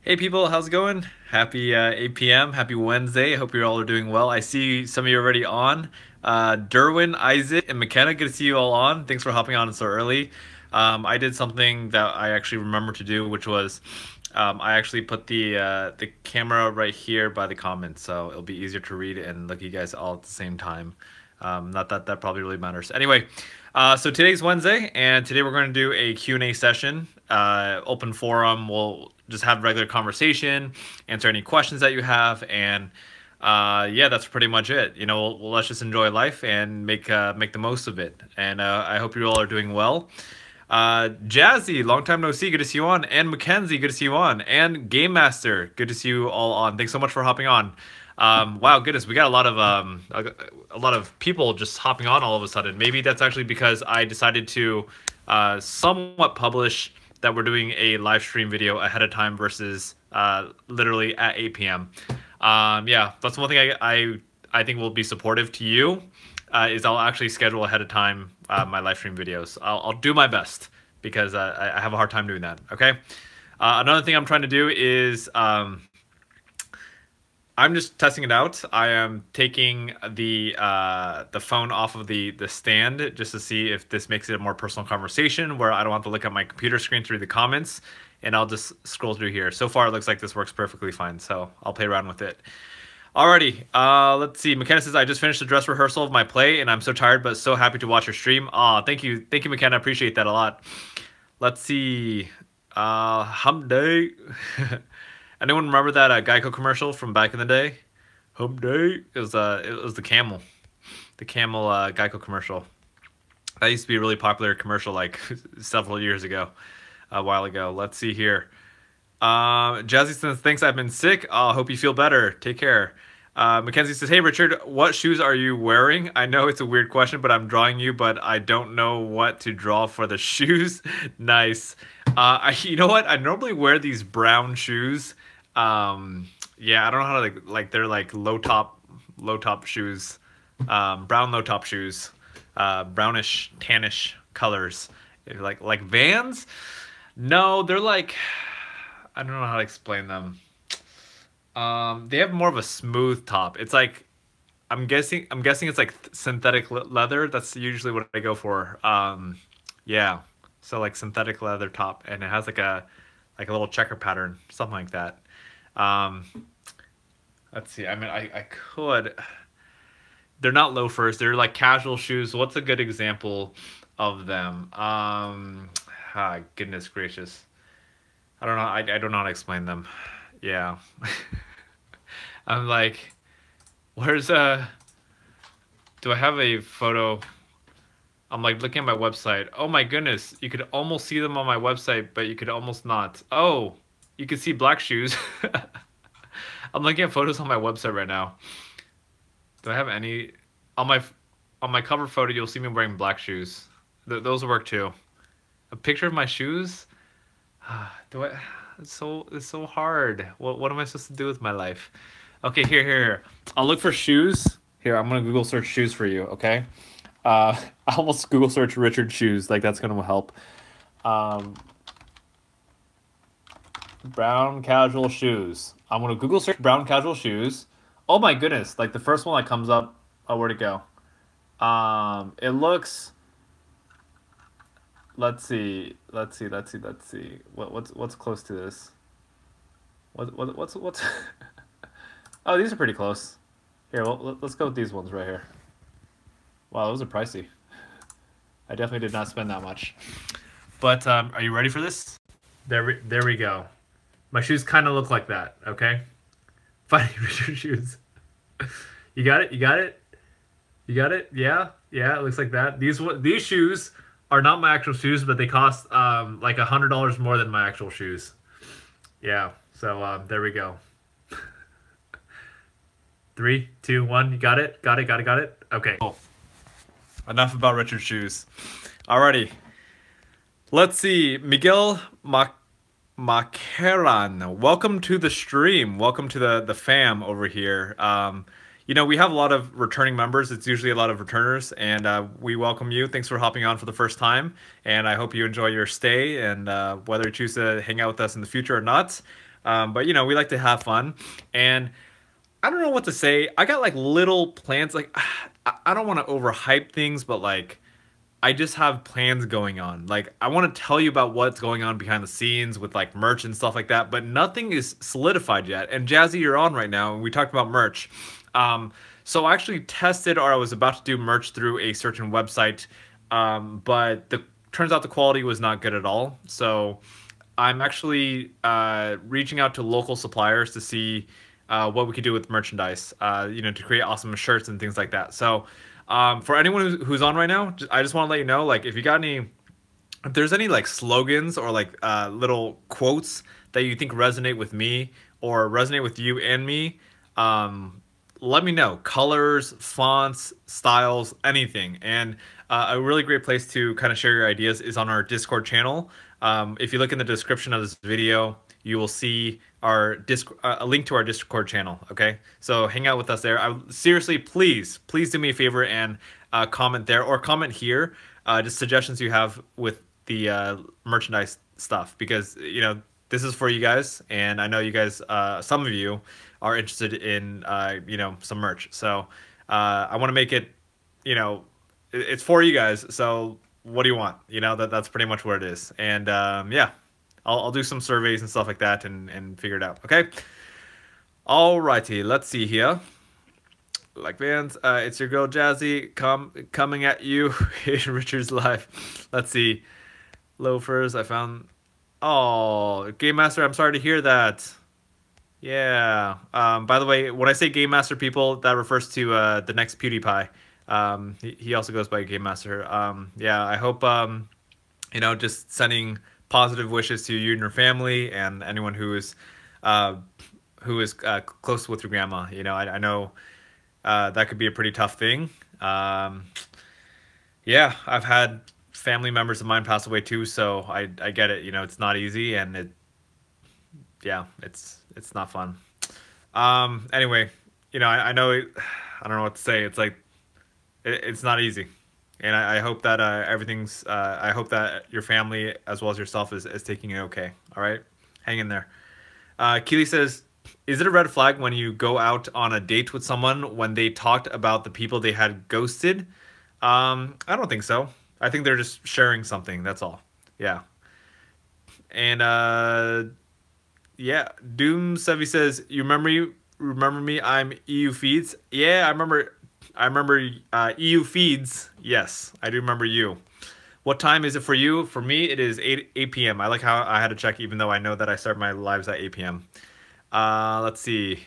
Hey people, how's it going? Happy 8 p.m. Happy Wednesday. I hope you all are doing well. I see some of you already on. Derwin, Isaac, and McKenna, good to see you all on. Thanks for hopping on so early. I did something that I actually remember to do, which was I actually put the camera right here by the comments, so it'll be easier to read and look at you guys all at the same time. Not that that probably really matters. Anyway, so today's Wednesday, and today we're going to do a Q&A session, open forum. We'll just have regular conversation, answer any questions that you have, and yeah, that's pretty much it. Let's just enjoy life and make the most of it. And I hope you all are doing well. Jazzy, long time no see, good to see you on. And Mackenzie, good to see you on. And Game Master, good to see you all on. Thanks so much for hopping on. Wow, goodness, we got a lot of people just hopping on all of a sudden. Maybe that's actually because I decided to somewhat publish that we're doing a live stream video ahead of time versus literally at 8 p.m. Yeah, that's one thing I think will be supportive to you. Is I'll actually schedule ahead of time my live stream videos. I'll do my best because I have a hard time doing that. Okay. Another thing I'm trying to do is I'm just testing it out. I am taking the phone off of the stand just to see if this makes it a more personal conversation where I don't have to look at my computer screen through the comments, and I'll just scroll through here. So far, it looks like this works perfectly fine, so I'll play around with it. Alrighty, let's see. McKenna says, I just finished the dress rehearsal of my play, and I'm so tired, but so happy to watch your stream. Aw, thank you, McKenna. I appreciate that a lot. Let's see. Hump Day. Anyone remember that Geico commercial from back in the day? Hump Day. It was the camel Geico commercial. That used to be a really popular commercial like several years ago, a while ago. Let's see here. Jazzy says, thanks, I've been sick. Hope you feel better. Take care. Mackenzie says, hey, Richard, what shoes are you wearing? I know it's a weird question, but I'm drawing you, but I don't know what to draw for the shoes. Nice. You know what? I normally wear these brown shoes. Yeah, I don't know how to, like they're like low top shoes. Brown low top shoes. Brownish, tannish colors. Like Vans? No, they're like, I don't know how to explain them. They have more of a smooth top. It's like I'm guessing it's like synthetic leather. That's usually what I go for. Yeah. So like synthetic leather top, and it has like a little checker pattern, something like that. Um, let's see. I mean, I could. They're not loafers. They're like casual shoes. What's a good example of them? Goodness gracious. I don't know. I don't know how to explain them. Yeah. I'm like, where's do I have a photo? I'm like looking at my website. Oh my goodness, you could almost see them on my website, but you could almost not. Oh, you can see black shoes. I'm looking at photos on my website right now. Do I have any on my cover photo? You'll see me wearing black shoes. Those work too. A picture of my shoes? Do I? It's so hard. What am I supposed to do with my life? Okay, here. I'll look for shoes. Here, I'm gonna Google search shoes for you. Okay. I almost Google search Richard shoes. Like that's gonna help. Um, brown casual shoes. I'm gonna Google search brown casual shoes. Oh my goodness! Like the first one that comes up. Oh, where'd it go? It looks. Let's see. What's close to this? What's Oh, these are pretty close. Here, well, let's go with these ones right here. Wow, those are pricey. I definitely did not spend that much. But are you ready for this? There we go. My shoes kind of look like that. Okay, finding Richard shoes. You got it. You got it. You got it. Yeah. It looks like that. These shoes are not my actual shoes, but they cost like $100 more than my actual shoes. Yeah. So there we go. Three, two, one. You got it. Got it. Okay. Cool. Enough about Richard's shoes. Alrighty. Let's see. Miguel Macaran. Welcome to the stream. Welcome to the fam over here. We have a lot of returning members. It's usually a lot of returners, and we welcome you. Thanks for hopping on for the first time, and I hope you enjoy your stay. And whether you choose to hang out with us in the future or not, But you know, we like to have fun, and I don't know what to say. I got like little plans. Like I don't want to overhype things, but like I just have plans going on. Like I want to tell you about what's going on behind the scenes with like merch and stuff like that, but nothing is solidified yet. And Jazzy, you're on right now, and we talked about merch. Um, so I actually tested, or I was about to do merch through a certain website, but the turns out the quality was not good at all. So I'm actually reaching out to local suppliers to see what we could do with merchandise, you know, to create awesome shirts and things like that. So for anyone who's on right now, I just want to let you know, like, if you got any, if there's any like slogans or like little quotes that you think resonate with me or resonate with you and me, let me know. Colors, fonts, styles, anything. And a really great place to kind of share your ideas is on our Discord channel. If you look in the description of this video, you will see our a link to our Discord channel. Okay, so hang out with us there. Seriously, please do me a favor and comment there, or comment here, just suggestions you have with the merchandise stuff, because you know this is for you guys, and I know you guys, some of you are interested in you know, some merch. So I want to make it, you know, it's for you guys. So what do you want? You know, that's pretty much what it is. And yeah, I'll do some surveys and stuff like that and figure it out. Okay. Alrighty, let's see here. Like Vans, it's your girl Jazzy coming at you in Richard's life. Let's see. Loafers, I found. Oh, Game Master, I'm sorry to hear that. Yeah. By the way, when I say Game Master, people, that refers to the next PewDiePie. He also goes by Game Master. Yeah, I hope, you know, just sending positive wishes to you and your family and anyone who is close with your grandma. You know, I know that could be a pretty tough thing. Yeah, I've had family members of mine pass away too, so I get it. You know, it's not easy, and yeah, it's not fun. Anyway, you know, I know, I don't know what to say. It's like, it's not easy. And I hope that everything's, I hope that your family as well as yourself is taking it okay. All right? Hang in there. Keely says, is it a red flag when you go out on a date with someone when they talked about the people they had ghosted? I don't think so. I think they're just sharing something. That's all. Yeah. And yeah, Doom Sevi says, "You remember me? I'm EU Feeds." Yeah, I remember. EU Feeds. Yes, I do remember you. What time is it for you? For me, it is 8 p.m. I like how I had to check, even though I know that I start my lives at 8 p.m. Let's see.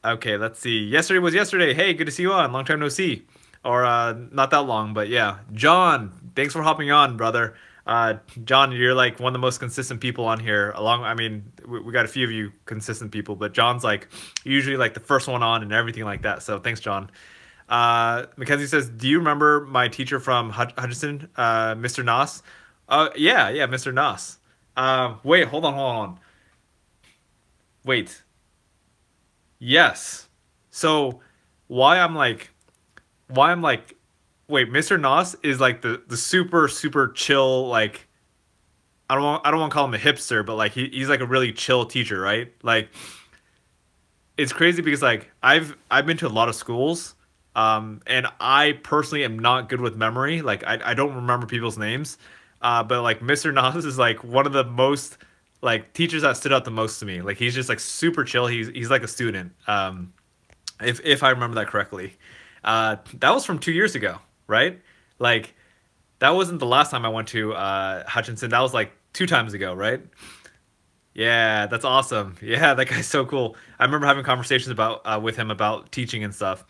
Okay, let's see. Yesterday was yesterday. Hey, good to see you on. Long time no see. Or not that long, but yeah. John, thanks for hopping on, brother. John, you're like one of the most consistent people on here. I mean, we got a few of you consistent people, but John's like usually like the first one on and everything like that. So thanks, John. Mackenzie says, do you remember my teacher from Hutchinson, Mr. Noss? Yeah, Mr. Noss. Wait, hold on. Wait. Yes. So why I'm like, wait, Mr. Noss is like the super chill, like, I don't want to call him a hipster, but like he's like a really chill teacher, right? Like, it's crazy because like I've been to a lot of schools, and I personally am not good with memory. Like I don't remember people's names, but like Mr. Noss is like one of the most like teachers that stood out the most to me. Like he's just like super chill. He's like a student. If I remember that correctly. That was from 2 years ago, right? Like, that wasn't the last time I went to Hutchinson. That was like 2 times ago, right? Yeah, that's awesome. Yeah, that guy's so cool. I remember having conversations about with him about teaching and stuff.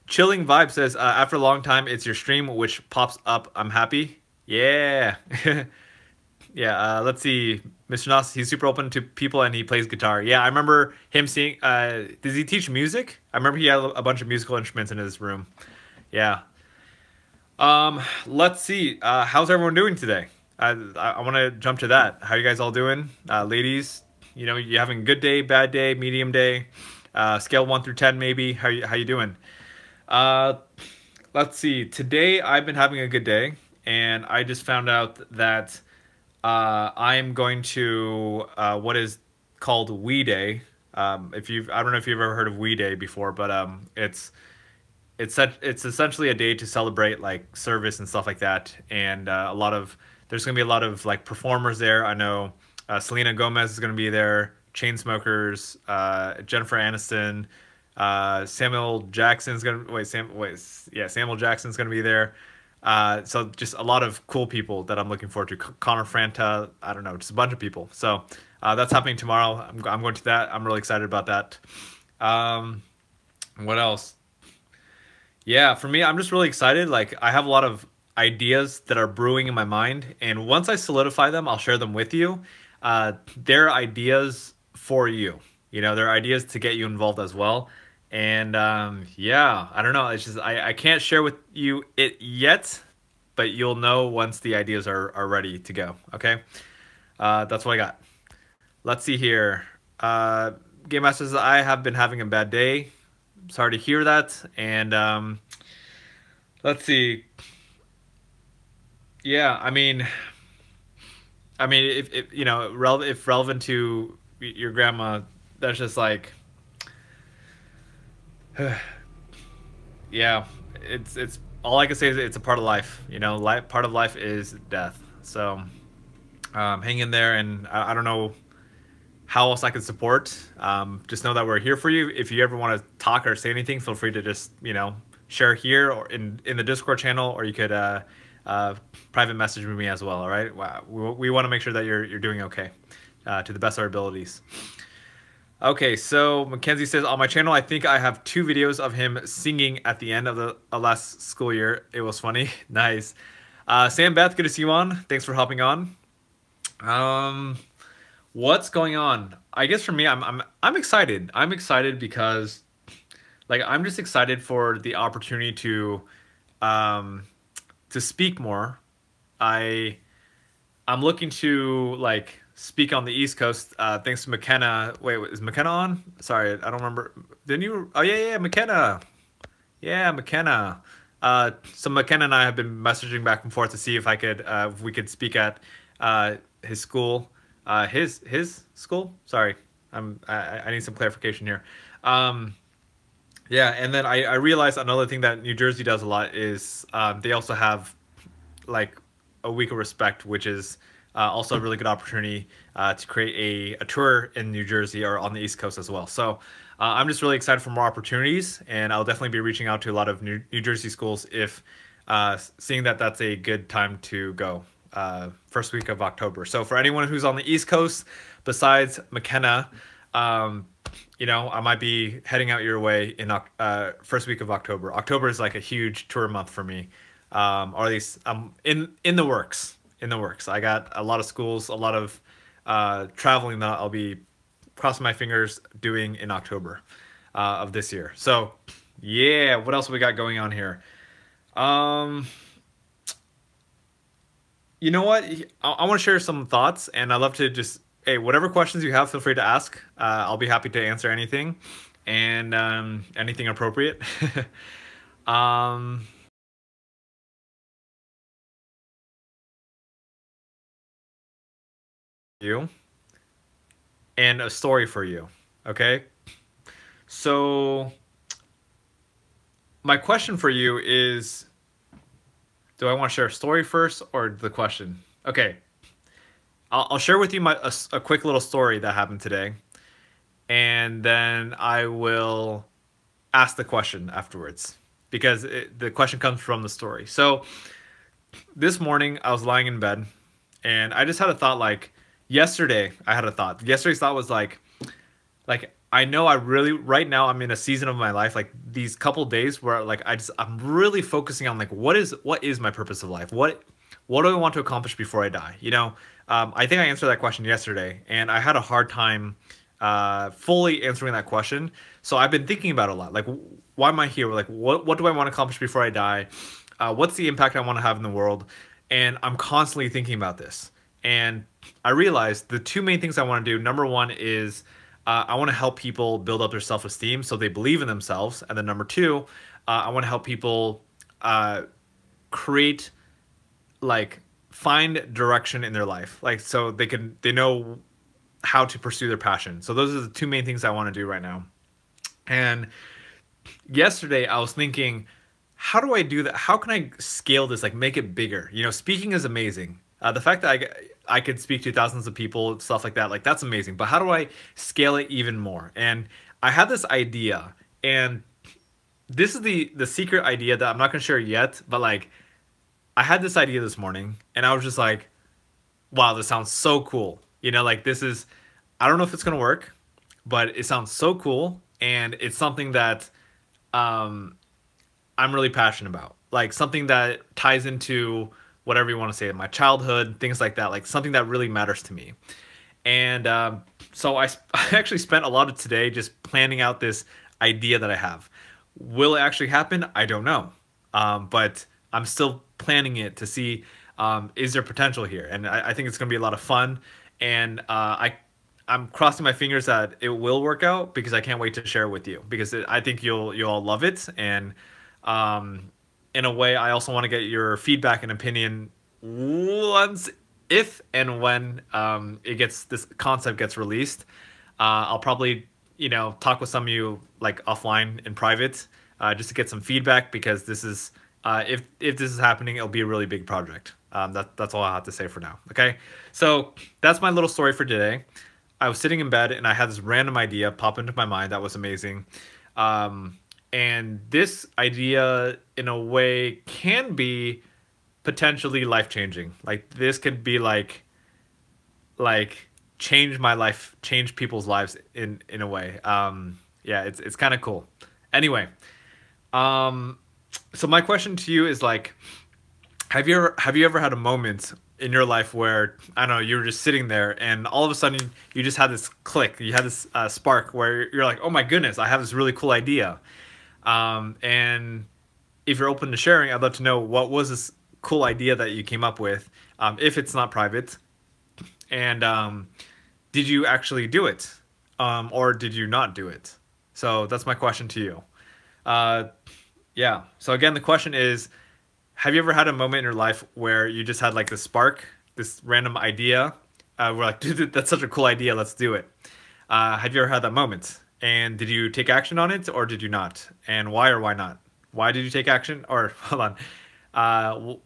Chilling Vibe says, after a long time, it's your stream which pops up. I'm happy. Yeah. Yeah, let's see. Mr. Noss, he's super open to people and he plays guitar. Yeah, I remember him seeing, does he teach music? I remember he had a bunch of musical instruments in his room. Yeah. Let's see. How's everyone doing today? I want to jump to that. How you guys all doing? Ladies, you know, you having a good day, bad day, medium day, scale 1 through 10 maybe? How you doing? Let's see. Today I've been having a good day, and I just found out that I'm going to, what is called We Day. If you've, I don't know if you've ever heard of We Day before, but it's essentially a day to celebrate like service and stuff like that. And a lot of there's gonna be a lot of like performers there. I know Selena Gomez is gonna be there, Chainsmokers, Jennifer Aniston, Samuel Jackson's gonna Samuel Jackson's gonna be there. So just a lot of cool people that I'm looking forward to. Connor Franta, I don't know, just a bunch of people. So that's happening tomorrow. I'm going to that. I'm really excited about that. Um, what else? Yeah, for me, I'm just really excited. Like, I have a lot of ideas that are brewing in my mind, and once I solidify them, I'll share them with you. They're ideas for you. You know, they're ideas to get you involved as well. And yeah, I don't know. It's just I can't share with you it yet, but you'll know once the ideas are ready to go. Okay, that's what I got. Let's see here. Uh, Game Master says I have been having a bad day. Sorry to hear that. And let's see. Yeah, I mean, if you know, if relevant to your grandma, that's just like, yeah, it's all I can say is it's a part of life. You know, life part of life is death. So hang in there, and I don't know how else I can support. Just know that we're here for you. If you ever want to talk or say anything, feel free to just share here or in the Discord channel, or you could uh, private message with me as well. All right. Wow. We want to make sure that you're doing okay to the best of our abilities. Okay, so Mackenzie says on my channel, I think I have 2 videos of him singing at the end of the last school year. It was funny. Nice. Sam Beth, good to see you on. Thanks for hopping on. What's going on? I guess for me, I'm excited. I'm excited because like I'm just excited for the opportunity um to speak more. I I'm looking to like speak on the East Coast. Thanks to McKenna. Wait, is McKenna on? Sorry, I don't remember. Didn't you? Oh yeah, McKenna. Yeah, McKenna. So McKenna and I have been messaging back and forth to see if we could speak at his school. His school. Sorry, I need some clarification here. Um, yeah, and then I realized another thing that New Jersey does a lot is they also have like a week of respect, which is also a really good opportunity to create a tour in New Jersey or on the East Coast as well. So I'm just really excited for more opportunities, and I'll definitely be reaching out to a lot of New Jersey schools if seeing that that's a good time to go. First week of October. So for anyone who's on the East Coast, besides McKenna, um, I might be heading out your way in first week of October. October is like a huge tour month for me, or at least in the works. In the works, I got a lot of schools, a lot of traveling that I'll be crossing my fingers doing in October of this year. So yeah, what else we got going on here? Um, you know what? I want to share some thoughts, and I'd love to just, hey, whatever questions you have, feel free to ask. I'll be happy to answer anything, and anything appropriate. um, you and a story for you. Okay, so my question for you is, do I want to share a story first or the question? Okay, I'll share with you a quick little story that happened today, and then I will ask the question afterwards because the question comes from the story. So this morning I was lying in bed and I just had a thought like yesterday I had a thought. Yesterday's thought was like I know I really right now I'm in a season of my life like these couple days where like I'm really focusing on like what is my purpose of life? What do I want to accomplish before I die? I think I answered that question yesterday and I had a hard time fully answering that question. So I've been thinking about it a lot. Like, why am I here? Like, what do I want to accomplish before I die? What's the impact I want to have in the world? And I'm constantly thinking about this. And I realized the 2 main things I want to do. Number one is I want to help people build up their self-esteem so they believe in themselves. And then number two, I want to help people create like find direction in their life, like so they know how to pursue their passion. So those are the two main things I want to do right now. And yesterday I was thinking, how do I do that? How can I scale this, like make it bigger? You know, speaking is amazing. The fact that I could speak to thousands of people, stuff like that's amazing. But how do I scale it even more? And I had this idea, and this is the secret idea that I'm not gonna share yet. But like, I had this idea this morning, and I was just like, wow, this sounds so cool. You know, like this is, I don't know if it's gonna work, but it sounds so cool, and it's something that um, I'm really passionate about. Like something that ties into whatever you want to say, my childhood, things like that. Like something that really matters to me. And so I actually spent a lot of today just planning out this idea that I have. Will it actually happen? I don't know. But I'm still planning it to see, is there potential here? And I think it's going to be a lot of fun. And I'm crossing my fingers that it will work out, because I can't wait to share it with you, because I think you'll all love it. And in a way, I also want to get your feedback and opinion once, if and when this concept gets released. I'll probably talk with some of you like offline in private, just to get some feedback, because this is if this is happening, it'll be a really big project. That's all I have to say for now. Okay, so that's my little story for today. I was sitting in bed and I had this random idea pop into my mind that was amazing. And this idea, in a way, can be potentially life-changing. Like this could be like change my life, change people's lives in a way. Yeah, it's kind of cool. Anyway, so my question to you is like, have you ever had a moment in your life where, I don't know, you were just sitting there and all of a sudden you just had this click, you had this spark where you're like, oh my goodness, I have this really cool idea. And if you're open to sharing, I'd love to know, what was this cool idea that you came up with, if it's not private, and did you actually do it, or did you not do it? So that's my question to you. Yeah. So again, the question is, have you ever had a moment in your life where you just had like this spark, this random idea? We're like, dude, that's such a cool idea. Let's do it. Have you ever had that moment? And did you take action on it, or did you not? And why or why not? Why did you take action? Or hold on.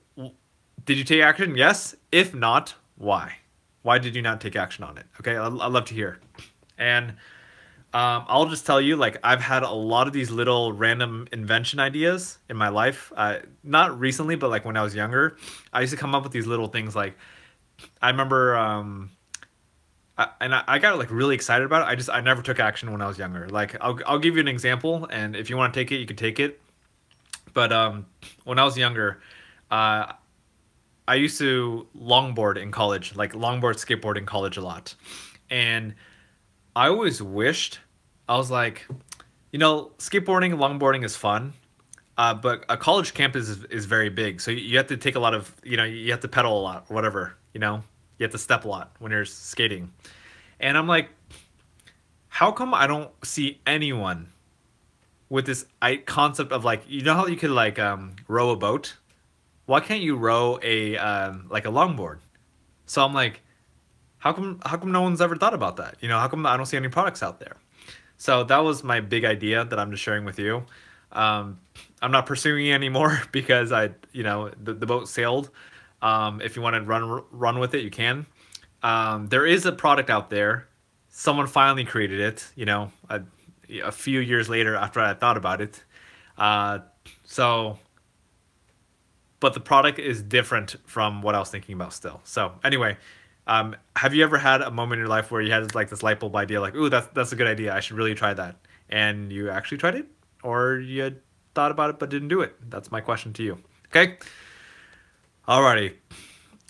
Did you take action? Yes. If not, why? Why did you not take action on it? Okay, I'd love to hear. And I'll just tell you, like, I've had a lot of these little random invention ideas in my life. Not recently, but like when I was younger, I used to come up with these little things. Like, I remember, I got like really excited about it. I never took action when I was younger. Like, I'll give you an example, and if you want to take it, you can take it. But when I was younger, I used to longboard in college, like longboard, skateboard in college a lot. And I always wished, I was like, skateboarding, longboarding is fun, but a college campus is very big. So you have to take a lot of, you have to pedal a lot or whatever, you have to step a lot when you're skating. And I'm like, how come I don't see anyone with this concept of like, how you could like row a boat? Why can't you row a like a longboard? So I'm like, how come no one's ever thought about that? How come I don't see any products out there? So that was my big idea that I'm just sharing with you. I'm not pursuing it anymore because the boat sailed. If you want to run with it, you can. There is a product out there. Someone finally created it, a few years later after I thought about it. So, but the product is different from what I was thinking about still. So anyway, have you ever had a moment in your life where you had like this light bulb idea, like, ooh, that's a good idea, I should really try that, and you actually tried it, or you had thought about it but didn't do it? That's my question to you. Okay. Alrighty.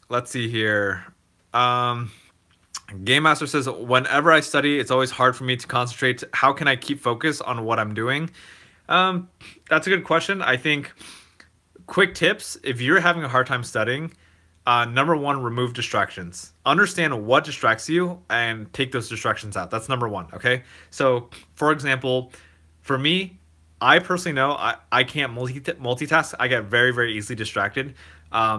Let's see here. Game Master says, whenever I study, it's always hard for me to concentrate. How can I keep focus on what I'm doing? That's a good question. I think quick tips, if you're having a hard time studying, number one, remove distractions. Understand what distracts you and take those distractions out. That's number one, okay? So, for example, for me, I personally know I can't multitask. I get very, very easily distracted.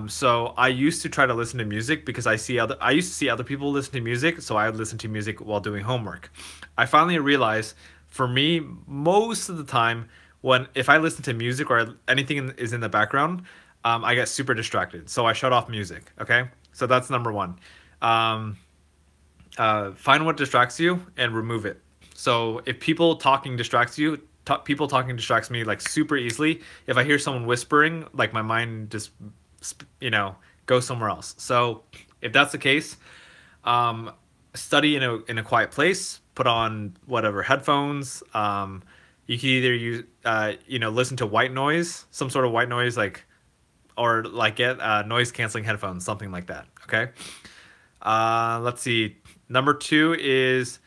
So I used to try to listen to music because I used to see other people listen to music, so I would listen to music while doing homework. I finally realized, for me, most of the time, when if I listen to music or anything is in the background, I get super distracted. So I shut off music. Okay, so that's number one. Um, find what distracts you and remove it. So if people talking distracts you, people talking distracts me like super easily. If I hear someone whispering, like my mind just, you know, goes somewhere else. So if that's the case, um, study in a quiet place. Put on whatever headphones. You can either use listen to white noise, some sort of white noise, like, or like get noise canceling headphones, something like that. Okay. Let's see. Number two is,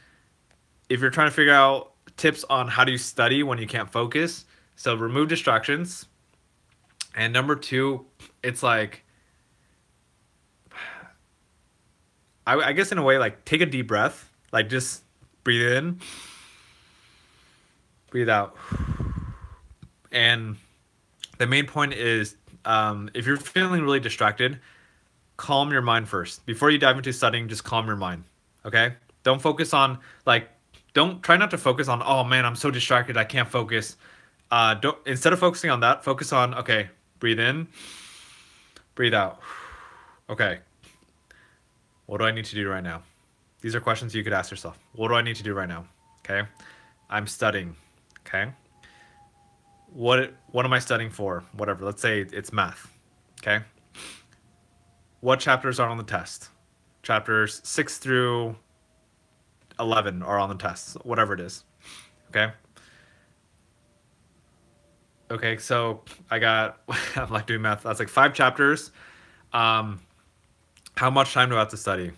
if you're trying to figure out tips on how do you study when you can't focus, so remove distractions. And number two, it's like, I guess in a way, like, take a deep breath, like just breathe in, breathe out. And the main point is, if you're feeling really distracted, calm your mind first. Before you dive into studying, just calm your mind. Okay? Don't focus on, like, don't try not to focus on, oh man, I'm so distracted, I can't focus. Don't, instead of focusing on that, focus on, okay, breathe in, breathe out. Okay. What do I need to do right now? These are questions you could ask yourself. What do I need to do right now? Okay? I'm studying. Okay? What am I studying for? Whatever. Let's say it's math. Okay? What chapters are on the test? Chapters 6 through 11 are on the test. Whatever it is. Okay? Okay, so I got I'm like doing math. That's like 5 chapters. Um how much time do I have to study?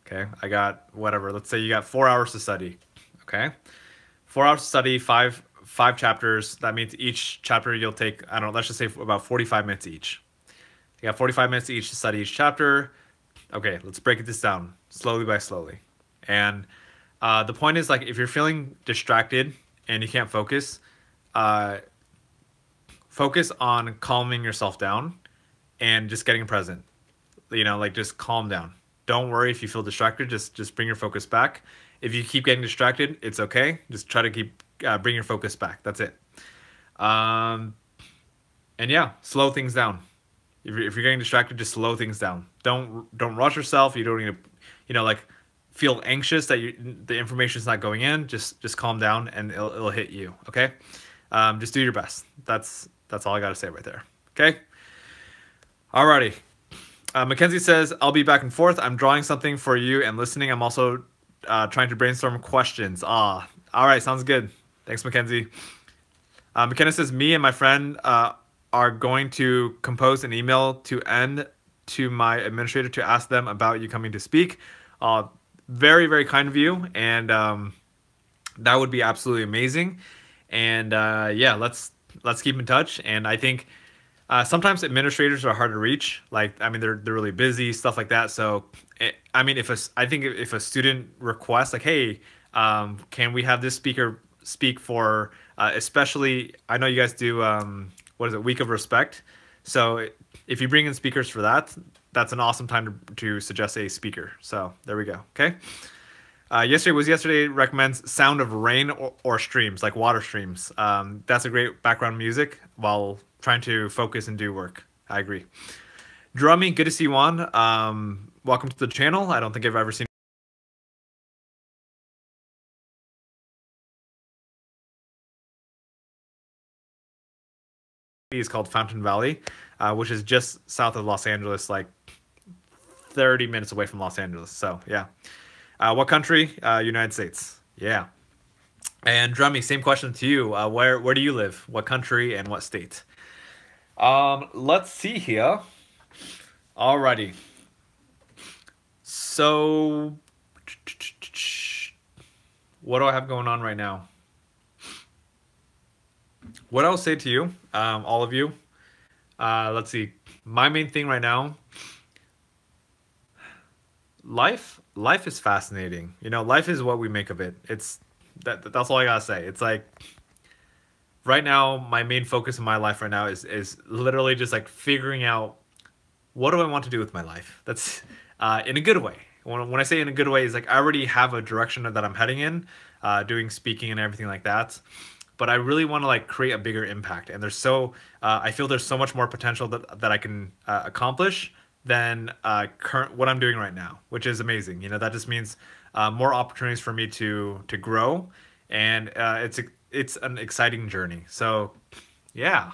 Okay? I got whatever. Let's say you got 4 hours to study. Okay? 4 hours to study, five chapters. That means each chapter you'll take, I don't know, let's just say about 45 minutes each. You got 45 minutes each to study each chapter. Okay, let's break this down slowly by slowly. And the point is, like, if you're feeling distracted and you can't focus, uh, focus on calming yourself down and just getting present. You know, like, just calm down. Don't worry if you feel distracted. Just bring your focus back. If you keep getting distracted, it's okay. Just try to keep bring your focus back. That's it. And yeah, slow things down. If you're getting distracted, just slow things down. Don't rush yourself. You don't need to, like, feel anxious that the information's not going in. Just calm down and it'll hit you. Okay. Just do your best. That's all I gotta say right there. Okay. Alrighty. Mackenzie says, I'll be back and forth. I'm drawing something for you and listening. I'm also trying to brainstorm questions. All right, sounds good. Thanks, Mackenzie. McKenna says, me and my friend are going to compose an email to end to my administrator to ask them about you coming to speak. Very, very kind of you. And that would be absolutely amazing. And yeah, let's keep in touch. And I think sometimes administrators are hard to reach. Like, I mean, they're really busy, stuff like that. So, I mean, I think if a student requests, like, hey, can we have this speaker speak for, especially, I know you guys do, what is it, Week of Respect. So if you bring in speakers for that, that's an awesome time to suggest a speaker. So there we go. Okay. Yesterday recommends Sound of Rain or streams, like water streams. That's a great background music while trying to focus and do work. I agree. Drummy, good to see you on. Welcome to the channel. I don't think I've ever seen. Is called Fountain Valley, which is just south of Los Angeles, like 30 minutes away from Los Angeles. So yeah. What country? United States. Yeah. And Drummy, same question to you. Where do you live? What country and what state? Let's see here. Alrighty. So, what do I have going on right now? What I'll say to you, all of you, let's see. My main thing right now, life is fascinating. You know, life is what we make of it. That's all I gotta say. It's like, right now, my main focus in my life right now is literally just like figuring out what do I want to do with my life? That's in a good way. When I say in a good way, is like I already have a direction that I'm heading in, doing speaking and everything like that. But I really want to like create a bigger impact. And I feel there's so much more potential that I can accomplish than current what I'm doing right now, which is amazing. You know, that just means more opportunities for me to grow, and it's an exciting journey. So, yeah.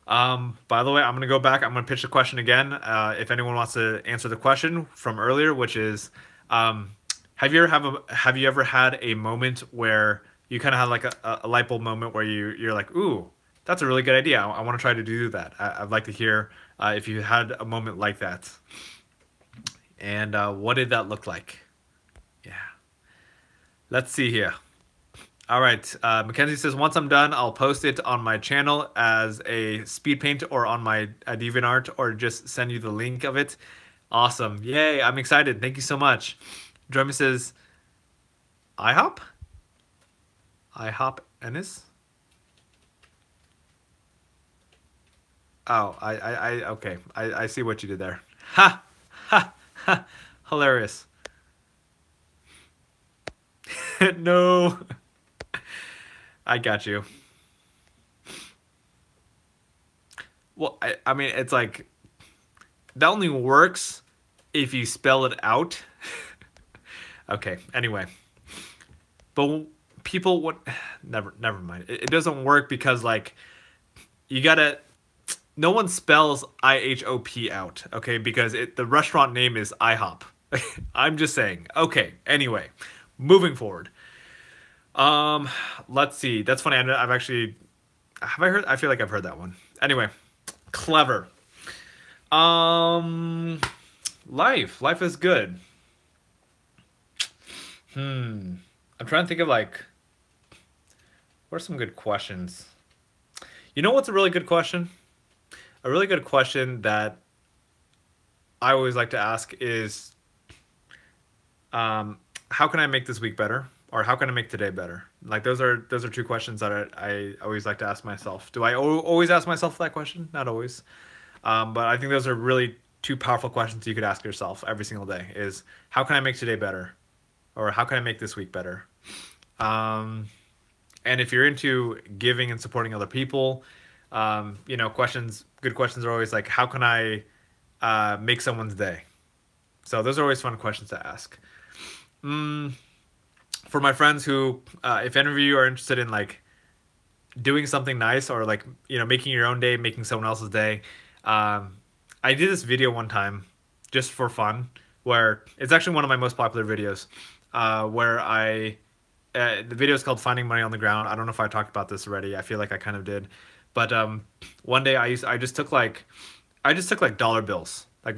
By the way, I'm gonna go back. I'm gonna pitch the question again. If anyone wants to answer the question from earlier, which is, um, have you ever had a moment where you kind of had like a light bulb moment where you're like, ooh, that's a really good idea. I want to try to do that. I'd like to hear if you had a moment like that, and what did that look like? Yeah. Let's see here. All right. Mackenzie says, once I'm done, I'll post it on my channel as a speed paint or on my DeviantArt, or just send you the link of it. Awesome. Yay. I'm excited. Thank you so much. Jeremy says, IHOP? IHOP Ennis? Oh, okay. I see what you did there. Ha! Ha! Ha! Hilarious. No. I got you. Well, I mean, it's like that only works if you spell it out. Okay, anyway. But people would never mind. It doesn't work because like you gotta no one spells IHOP out, okay? Because the restaurant name is IHOP. I'm just saying. Okay, anyway, moving forward. Let's see. That's funny. I've actually have I heard I feel like I've heard that one. Anyway, clever. Um life is good. I'm trying to think of like what are some good questions? You know what's a really good question? A really good question that I always like to ask is how can I make this week better? Or how can I make today better? Like those are two questions that I always like to ask myself. Do I always ask myself that question? Not always. But I think those are really two powerful questions you could ask yourself every single day is how can I make today better? Or how can I make this week better? And if you're into giving and supporting other people, you know, good questions are always like, how can I make someone's day? So those are always fun questions to ask. For my friends who, if any of you are interested in like doing something nice or like, you know, making your own day, making someone else's day, I did this video one time just for fun where it's actually one of my most popular videos, where the video is called Finding Money on the Ground. I don't know if I talked about this already. I feel like I kind of did. But one day I just took like dollar bills. Like,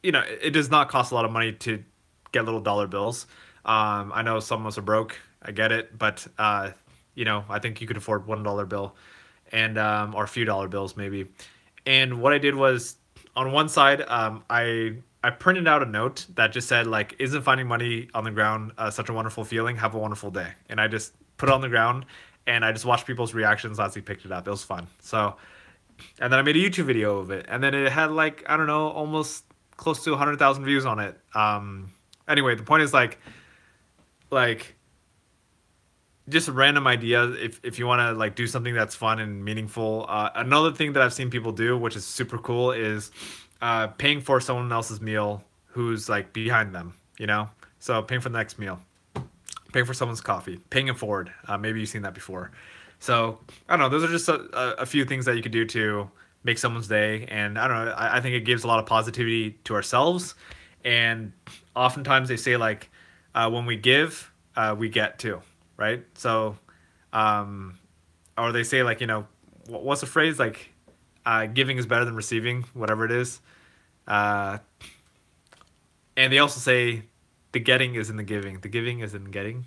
you know, it does not cost a lot of money to get little dollar bills. I know some of us are broke. I get it, but you know, I think you could afford $1 bill, and or a few dollar bills maybe. And what I did was on one side, I printed out a note that just said like, "Isn't finding money on the ground such a wonderful feeling? Have a wonderful day." And I just put it on the ground, and I just watched people's reactions as they picked it up. It was fun. So, and then I made a YouTube video of it, and then it had like I don't know, almost close to 100,000 views on it. Anyway, the point is like just a random idea if you want to like do something that's fun and meaningful. Another thing that I've seen people do, which is super cool, is paying for someone else's meal who's like behind them, you know? So paying for the next meal, paying for someone's coffee, paying it forward. Maybe you've seen that before. So I don't know. Those are just a few things that you could do to make someone's day. And I don't know. I think it gives a lot of positivity to ourselves. And oftentimes they say like, when we give, we get too, right? So, or they say like, you know, what's the phrase like, giving is better than receiving, whatever it is. And they also say the getting is in the giving. The giving is in getting.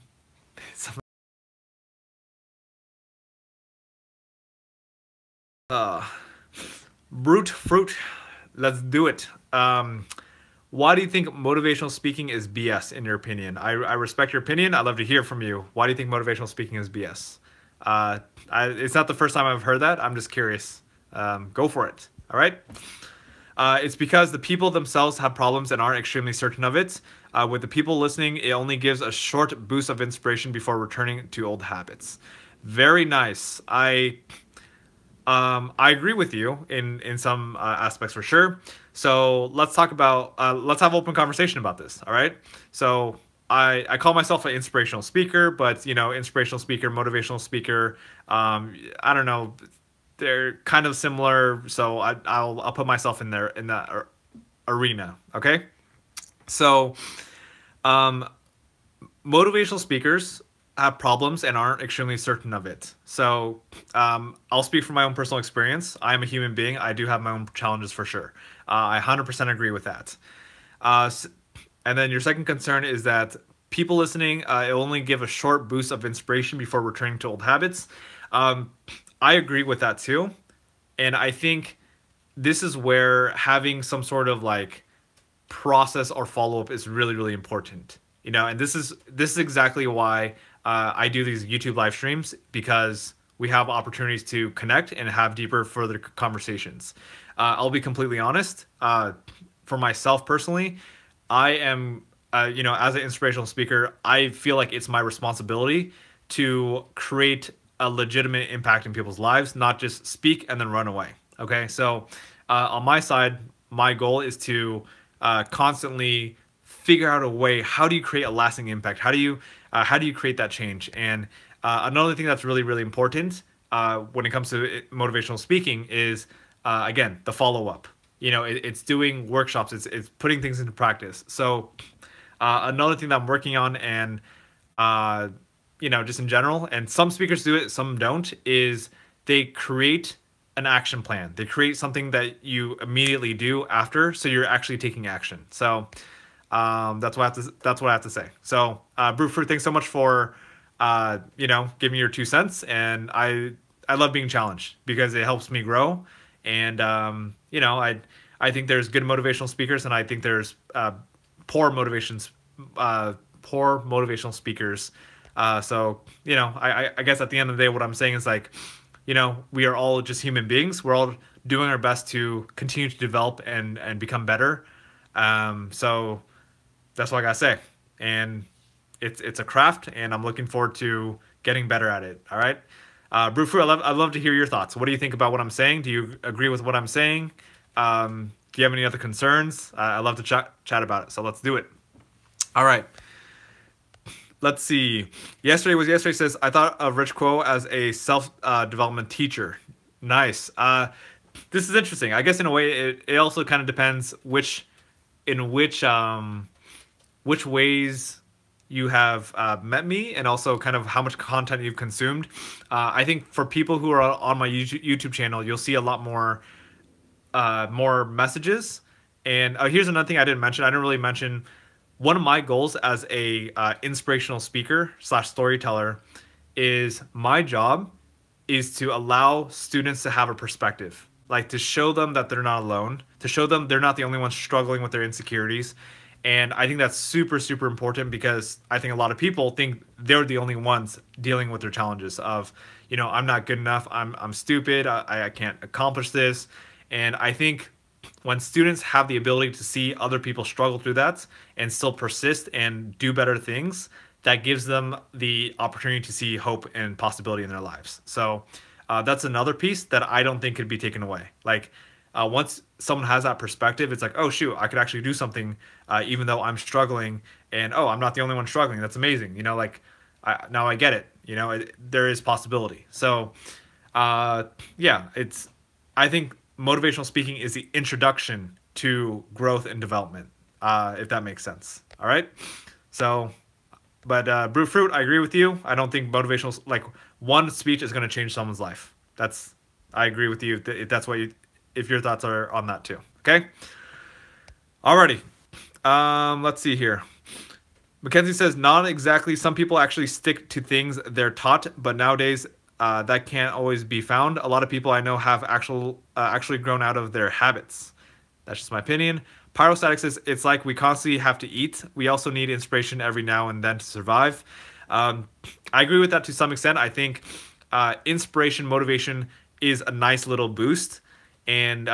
uh, Brute fruit. Let's do it. Why do you think motivational speaking is BS in your opinion? I respect your opinion. I'd love to hear from you. Why do you think motivational speaking is BS? It's not the first time I've heard that. I'm just curious. Go for it. All right. It's because the people themselves have problems and aren't extremely certain of it. With the people listening, it only gives a short boost of inspiration before returning to old habits. Very nice. I agree with you in some aspects for sure. So let's talk about let's have open conversation about this. All right. So I call myself an inspirational speaker, but inspirational speaker, motivational speaker. I don't know. They're kind of similar, so I'll put myself in there in that arena. Okay. So, um, motivational speakers have problems and aren't extremely certain of it. So I'll speak from my own personal experience. I am a human being. I do have my own challenges for sure. I 100% agree with that. And then your second concern is that people listening, it will only give a short boost of inspiration before returning to old habits. I agree with that too. And I think this is where having some sort of like process or follow up is really, really important. And this is exactly why I do these YouTube live streams, because we have opportunities to connect and have deeper, further conversations. I'll be completely honest. For myself personally, I am, as an inspirational speaker, I feel like it's my responsibility to create a legitimate impact in people's lives, not just speak and then run away. Okay, so on my side, my goal is to constantly figure out a way. How do you create a lasting impact? How do you create that change? And another thing that's really, really important when it comes to motivational speaking is again, the follow up. It's doing workshops. It's putting things into practice. So another thing that I'm working on, and just in general, and some speakers do it, some don't, is they create an action plan. They create something that you immediately do after, so you're actually taking action. So that's what I have to say. So Brewfruit, thanks so much for giving me your 2 cents, and I love being challenged because it helps me grow. And I think there's good motivational speakers, and I think there's poor motivational speakers. So I guess at the end of the day, what I'm saying is like, we are all just human beings. We're all doing our best to continue to develop and become better. So that's what I gotta say. And it's a craft, and I'm looking forward to getting better at it. All right. Brewfruit, I'd love to hear your thoughts. What do you think about what I'm saying? Do you agree with what I'm saying? Do you have any other concerns? I'd love to chat about it. So let's do it. All right. Let's see. Yesterday says, I thought of Rich Kuo as a self-development teacher. Nice. This is interesting. I guess in a way, it also kind of depends which ways you have met me, and also kind of how much content you've consumed. I think for people who are on my YouTube channel, you'll see a lot more messages. And here's another thing I didn't mention. I didn't really mention one of my goals as a inspirational speaker / storyteller is my job is to allow students to have a perspective, like to show them that they're not alone, to show them they're not the only ones struggling with their insecurities. And I think that's super, super important, because I think a lot of people think they're the only ones dealing with their challenges of, I'm not good enough, I'm stupid, I can't accomplish this. And I think when students have the ability to see other people struggle through that and still persist and do better things, that gives them the opportunity to see hope and possibility in their lives. So that's another piece that I don't think could be taken away. Like once someone has that perspective, it's like, oh shoot, I could actually do something even though I'm struggling, and I'm not the only one struggling. That's amazing. Now I get it. There is possibility. So yeah, I think motivational speaking is the introduction to growth and development, if that makes sense. All right. So, but Brewfruit, I agree with you. I don't think motivational, like one speech is going to change someone's life. I agree with you. If your thoughts are on that too. Okay. Alrighty. Let's see here. Mackenzie says, not exactly. Some people actually stick to things they're taught, but nowadays that can't always be found. A lot of people I know have actually grown out of their habits. That's just my opinion. Pyrostatic says, it's like we constantly have to eat. We also need inspiration every now and then to survive. I agree with that to some extent. I think inspiration, motivation is a nice little boost. And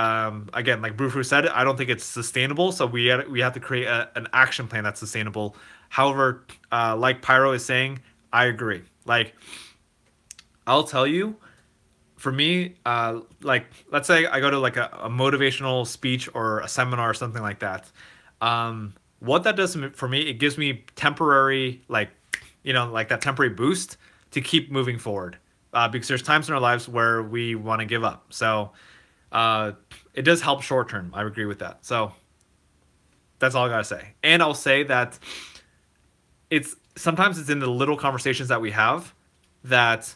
again, like Brufru said, I don't think it's sustainable. So we have to create an action plan that's sustainable. However, like Pyro is saying, I agree. Like, I'll tell you, for me, like let's say I go to like a motivational speech or a seminar or something like that. What that does for me, it gives me temporary, like, like that temporary boost to keep moving forward. Because there's times in our lives where we want to give up. So uh, it does help short term. I agree with that. So that's all I gotta say. And I'll say that it's sometimes it's in the little conversations that we have that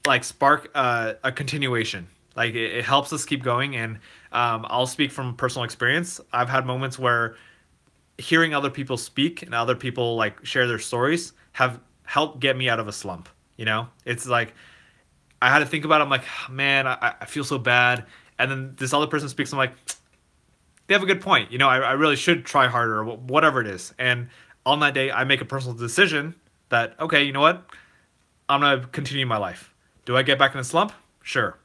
like spark a continuation. Like it helps us keep going. And I'll speak from personal experience. I've had moments where hearing other people speak and other people like share their stories have helped get me out of a slump. It's like I had to think about it. I'm like, man, I feel so bad. And then this other person speaks. I'm like, they have a good point. I really should try harder or whatever it is. And on that day, I make a personal decision that, okay, you know what? I'm going to continue my life. Do I get back in a slump? Sure.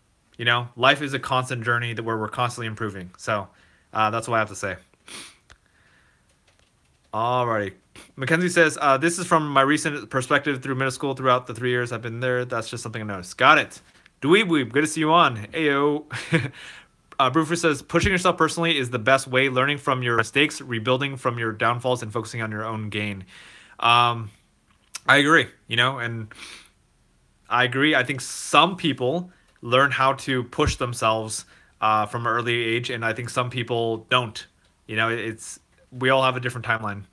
Life is a constant journey where we're constantly improving. So that's what I have to say. Alrighty. Mackenzie says, this is from my recent perspective through middle school throughout the 3 years I've been there. That's just something I noticed. Got it. Dweeb Weeb, good to see you on. Ayo. Bruford says, pushing yourself personally is the best way, learning from your mistakes, rebuilding from your downfalls, and focusing on your own gain. I agree, and I agree. I think some people learn how to push themselves from an early age, and I think some people don't. We all have a different timeline.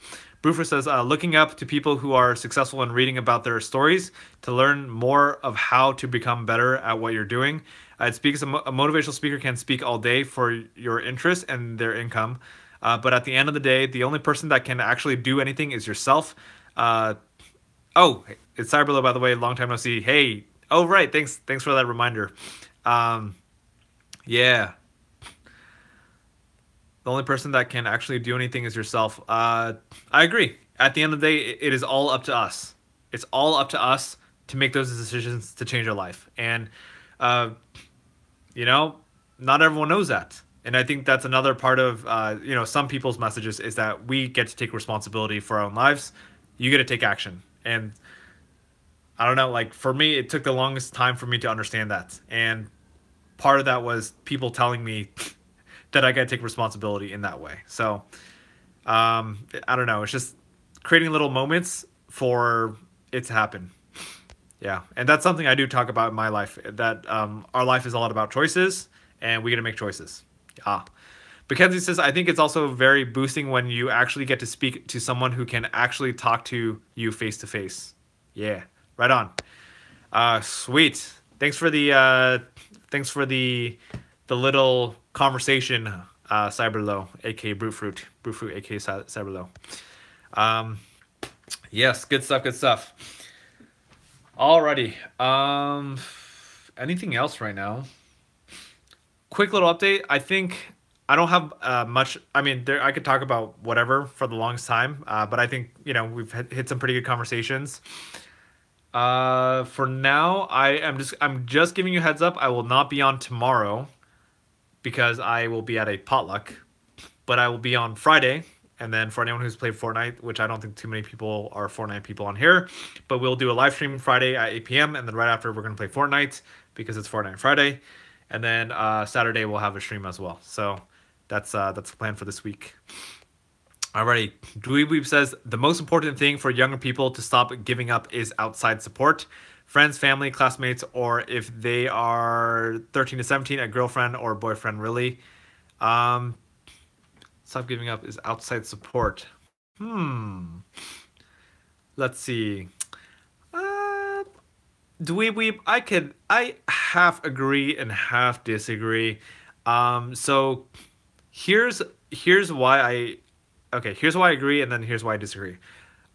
Bruford says, looking up to people who are successful and reading about their stories to learn more of how to become better at what you're doing. It speaks. A motivational speaker can speak all day for your interest and their income, but at the end of the day, the only person that can actually do anything is yourself. Oh, it's Cyberlo, by the way. Long time no see. Hey. Oh, right. Thanks for that reminder. Yeah. The only person that can actually do anything is yourself. I agree. At the end of the day, it is all up to us. It's all up to us to make those decisions to change our life. And, not everyone knows that. And I think that's another part of, some people's messages is that we get to take responsibility for our own lives. You get to take action. And I don't know, like for me, it took the longest time for me to understand that. And part of that was people telling me that I got to take responsibility in that way. So, I don't know. It's just creating little moments for it to happen. Yeah. And that's something I do talk about in my life, that our life is a lot about choices and we got to make choices. Yeah. Mackenzie says, I think it's also very boosting when you actually get to speak to someone who can actually talk to you face to face. Yeah. Right on. Sweet. Thanks for the little conversation, Cyberlow, aka Brutefruit, aka Cyberlow. Yes, good stuff. Alrighty. Anything else right now? Quick little update. I think I don't have much. I mean, I could talk about whatever for the longest time, but I think we've hit some pretty good conversations. For now, I'm just giving you a heads up. I will not be on tomorrow because I will be at a potluck, but I will be on Friday. And then for anyone who's played Fortnite, which I don't think too many people are Fortnite people on here, but we'll do a live stream Friday at 8 p.m. And then right after we're going to play Fortnite because it's Fortnite Friday. And then Saturday we'll have a stream as well. So that's the plan for this week. Alrighty, Dweeb says, the most important thing for younger people to stop giving up is outside support. Friends, family, classmates, or if they are 13 to 17, a girlfriend or boyfriend, really. Stop giving up is outside support. Let's see. Dweeb, I half agree and half disagree. So here's why here's why I agree, and then here's why I disagree.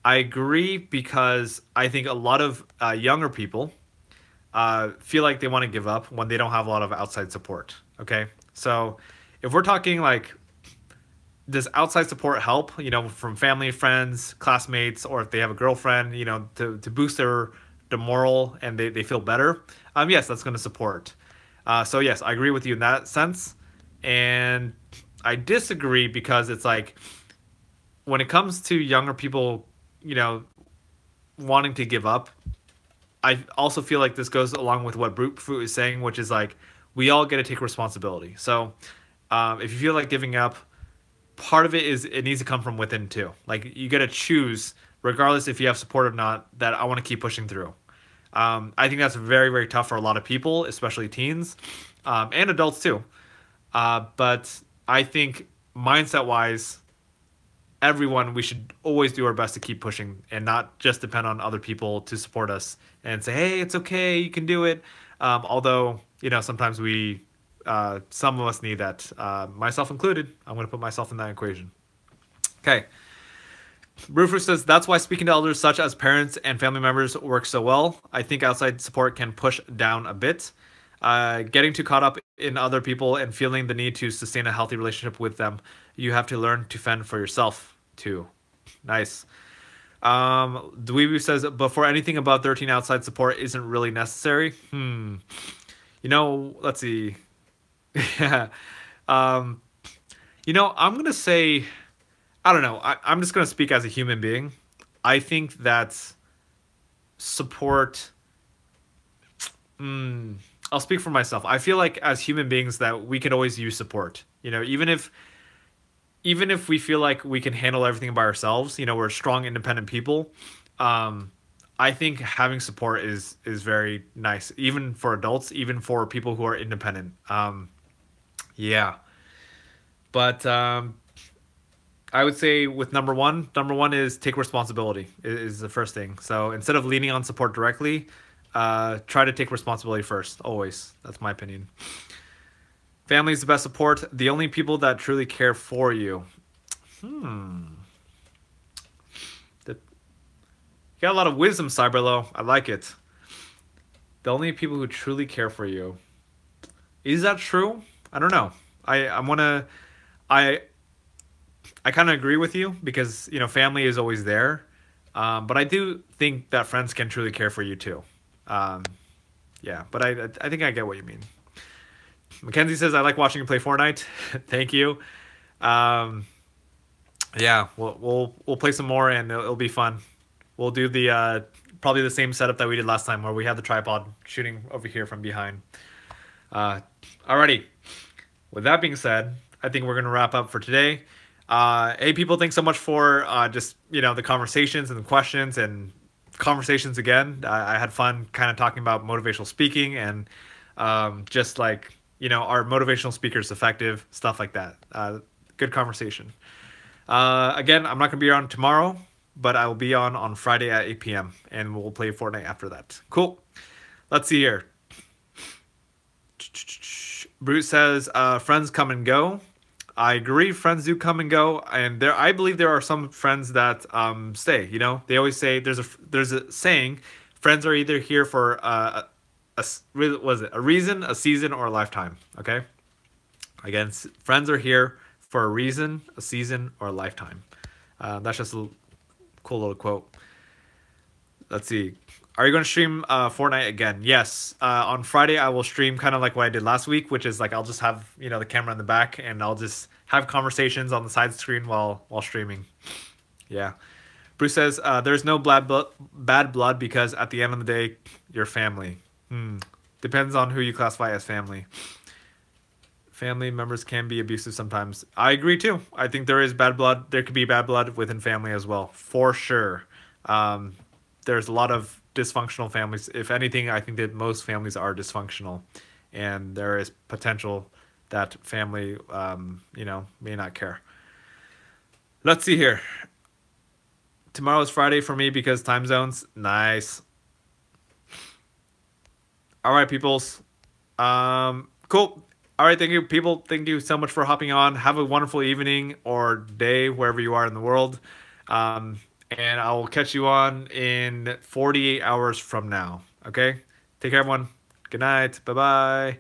I agree because I think a lot of younger people feel like they want to give up when they don't have a lot of outside support. Okay, so if we're talking like, does outside support help? From family, friends, classmates, or if they have a girlfriend, to boost their moral and they feel better. Yes, that's going to support. So yes, I agree with you in that sense, and I disagree because it's like when it comes to younger people, you know, wanting to give up, I also feel like this goes along with what Brute Fruit is saying, which is like we all get to take responsibility. So if you feel like giving up, part of it is it needs to come from within too. Like you got to choose, regardless if you have support or not, that I want to keep pushing through. I think that's very, very tough for a lot of people, especially teens and adults too. But I think mindset wise, everyone, we should always do our best to keep pushing and not just depend on other people to support us and say, hey, it's okay, you can do it. Although, you know, sometimes some of us need that, myself included. I'm going to put myself in that equation. Okay. Rufus says that's why speaking to elders such as parents and family members works so well. I think outside support can push down a bit. Getting too caught up in other people and feeling the need to sustain a healthy relationship with them, you have to learn to fend for yourself too. Nice. Dweeby says before anything above 13, outside support isn't really necessary. You know, let's see. Yeah. Um, you know, I'm gonna say I don't know. I'm just going to speak as a human being. I think that support. I'll speak for myself. I feel like as human beings that we can always use support. You know, even if we feel like we can handle everything by ourselves, you know, we're strong, independent people. Um, I think having support is very nice, even for adults, even for people who are independent. Yeah, but I would say with number one is take responsibility is the first thing. So instead of leaning on support directly, try to take responsibility first. Always, that's my opinion. Family is the best support. The only people that truly care for you. The, you got a lot of wisdom, Cyberlo. I like it. The only people who truly care for you. Is that true? I don't know. I wanna. I I kind of agree with you because you know family is always there, but I do think that friends can truly care for you too. Um, yeah, but I think I get what you mean. Mackenzie says I like watching you play Fortnite. Thank you. Um, yeah, we'll play some more and it'll be fun. We'll do the probably the same setup that we did last time where we had the tripod shooting over here from behind. Uh, Alrighty. With that being said, I think we're gonna wrap up for today. Hey, people, thanks so much for just you know the conversations and the questions and conversations again. I had fun kind of talking about motivational speaking and just like you know are motivational speakers effective stuff like that. Good conversation. Again, I'm not gonna be on tomorrow, but I will be on Friday at 8 p.m. and we'll play Fortnite after that. Cool. Let's see here. Brute says friends come and go. I agree. Friends do come and go, and I believe there are some friends that stay. You know, they always say there's a saying, friends are either here for was it a reason, a season, or a lifetime. Okay, again, friends are here for a reason, a season, or a lifetime. That's just a cool little quote. Let's see. Are you going to stream Fortnite again? Yes. On Friday, I will stream kind of like what I did last week, which is like I'll just have you know the camera in the back and I'll just have conversations on the side screen while streaming. Yeah. Bruce says there's no bad blood because at the end of the day, you're family. Depends on who you classify as family. Family members can be abusive sometimes. I agree too. I think there is bad blood. There could be bad blood within family as well, for sure. There's a lot of dysfunctional families. If anything, I think that most families are dysfunctional, and there is potential that family, you know, may not care. Let's see here. Tomorrow's Friday for me because time zones. Nice. All right, peoples. Cool. All right, thank you, people. Thank you so much for hopping on. Have a wonderful evening or day wherever you are in the world. And I will catch you on in 48 hours from now. Okay? Take care, everyone. Good night. Bye bye.